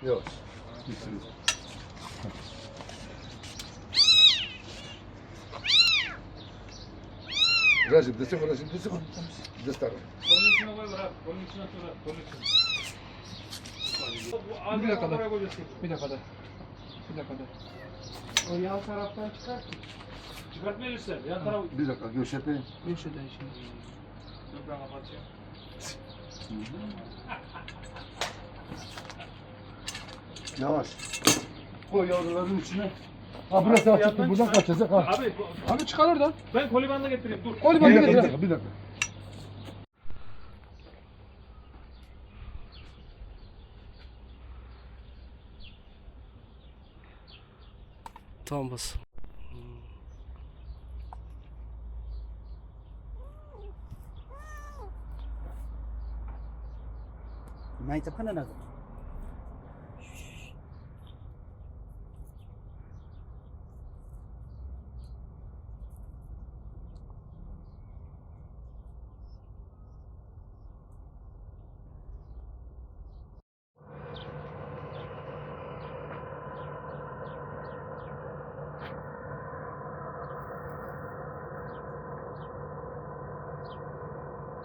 Yavaş. Bitiriyor. Recep destek, Recep destek. Destek. Kolun içine koy bırak. Kolun içine koy. Kolun içine. Bir dakika da. Bir dakika da. Bir dakika da. O yan taraftan çıkar ki. Çıkartmayabilirsin. Yan tarafı. Bir dakika gevşetmeyin. Bir şuradan şimdi. Dur ben kapatacağım. Yavaş. Koy yavruların içine. Ha burası açık. Buradan kaçacak ha. Abi, Abi çıkar oradan. ben kolibanla getireyim. Dur. Koli Bir bandı dakika, bir getir. dakika, bir dakika. Tamam bas. 나이트 편안하고.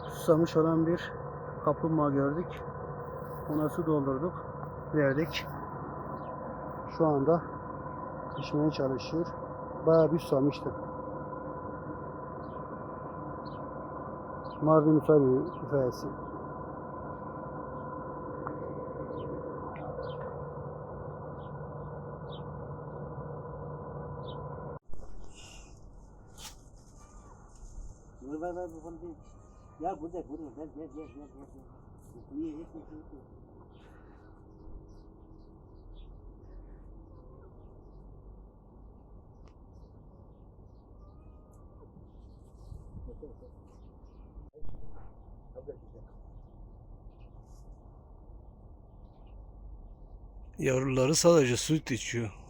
Susamış olan bir kaplumbağa gördük. Ona su doldurduk, verdik. Şu anda içmeye çalışıyor. Bayağı bir susamıştı. Mavi Musaylı hikayesi. Ya burada gel. Yavruları sadece süt içiyor.